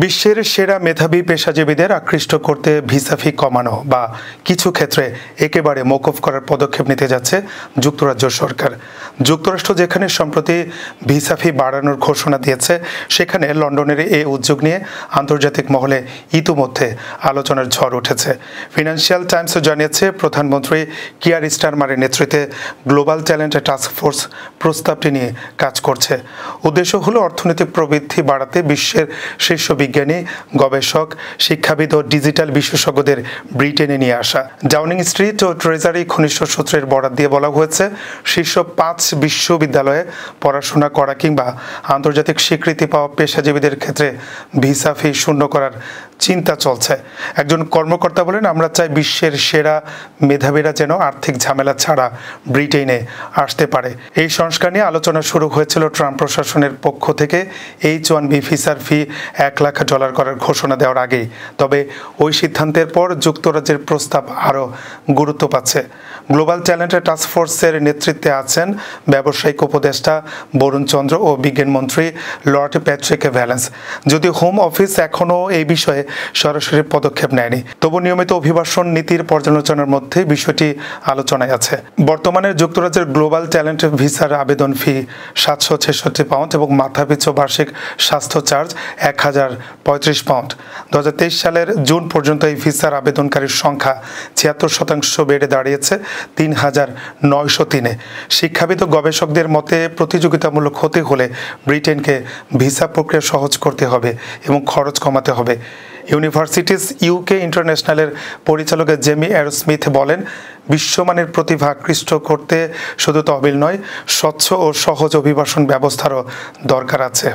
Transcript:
বিশ্বের সেরা মেধাবী পেশাজীবীদের আকৃষ্ট করতে ভিসা ফি কমানো বা কিছু ক্ষেত্রে একেবারে মওকুফ করার পদক্ষেপ নিতে যাচ্ছে যুক্তরাজ্য সরকার। যুক্তরাষ্ট্র যেখানে সম্প্রতি ভিসা ফি বাড়ানোর ঘোষণা দিয়েছে, সেখানে লন্ডনের এই উদ্যোগ নিয়ে আন্তর্জাতিক মহলে ইতিমধ্যে আলোচনার ঝড় উঠেছে। ফিনান্সিয়াল টাইমসও জানিয়েছে, প্রধানমন্ত্রী কিয়ার স্টারমারের নেতৃত্বে গ্লোবাল ট্যালেন্ট টাস্ক ফোর্স প্রস্তাবটি নিয়ে কাজ করছে। উদ্দেশ্য হলো অর্থনৈতিক প্রবৃদ্ধি বাড়াতে বিশ্বের শীর্ষ বিজ্ঞানী, গবেষক, শিক্ষাবিদ ও ডিজিটাল বিশেষজ্ঞদের ব্রিটেনে নিয়ে আসা। ডাউনিং স্ট্রিট ও ট্রেজারি ঘনিষ্ঠ সূত্রের বরাত দিয়ে বলা হয়েছে, শীর্ষ 5 বিশ্ববিদ্যালয়ে পড়াশোনা করা কিংবা আন্তর্জাতিক স্বীকৃতি পাওয়া পেশাজীবীদের ক্ষেত্রে ভিসা ফি শূন্য করার চিন্তা চলছে। একজন কর্মকর্তা বলেন, আমরা চাই বিশ্বের সেরা মেধাবীরা যেন আর্থিক ঝামেলা ছাড়া ব্রিটেনে আসতে পারে। এই সংস্কার নিয়ে আলোচনা শুরু হয়েছিল ট্রাম্প প্রশাসনের পক্ষ থেকে H-1B ভিসার ফি $1,00,000 করার ঘোষণা দেওয়ার আগেই। তবে ওই সিদ্ধান্তের পর যুক্তরাজ্যের প্রস্তাব আরও গুরুত্ব পাচ্ছে। গ্লোবাল ট্যালেন্ট টাস্ক ফোর্সের নেতৃত্বে আছেন ব্যবসায়িক উপদেষ্টা বরুণ চন্দ্র ও বিজ্ঞানমন্ত্রী লর্ড প্যাট্রিক ভ্যালেন্স। যদিও হোম অফিস এখনও এই বিষয়ে সরাসরি পদক্ষেপ নেয়নি, তবু নিয়মিত অভিবাসন নীতির পর্যালোচনার মধ্যে বিষয়টি আলোচনায় আছে। বর্তমানে যুক্তরাজ্যের গ্লোবাল ট্যালেন্ট ভিসার আবেদন ফি £766 এবং মাথাপিছু বার্ষিক স্বাস্থ্য চার্জ £1,035। 2023 সালের জুন পর্যন্ত এই ভিসার আবেদনকারীর সংখ্যা 76% বেড়ে দাঁড়িয়েছে 3,903-এ। শিক্ষাবিদ ও গবেষকদের মতে, প্রতিযোগিতামূলক হতে হলে ব্রিটেনকে ভিসা প্রক্রিয়া সহজ করতে হবে এবং খরচ কমাতে হবে। ইউনিভার্সিটিজ UK ইন্টারন্যাশনালের পরিচালক জেমি স্মিথ বলেন, বিশ্বমানের প্রতিভা আকৃষ্ট করতে শুধু তহবিল নয়, স্বচ্ছ ও সহজ অভিবাসন ব্যবস্থারও দরকার আছে।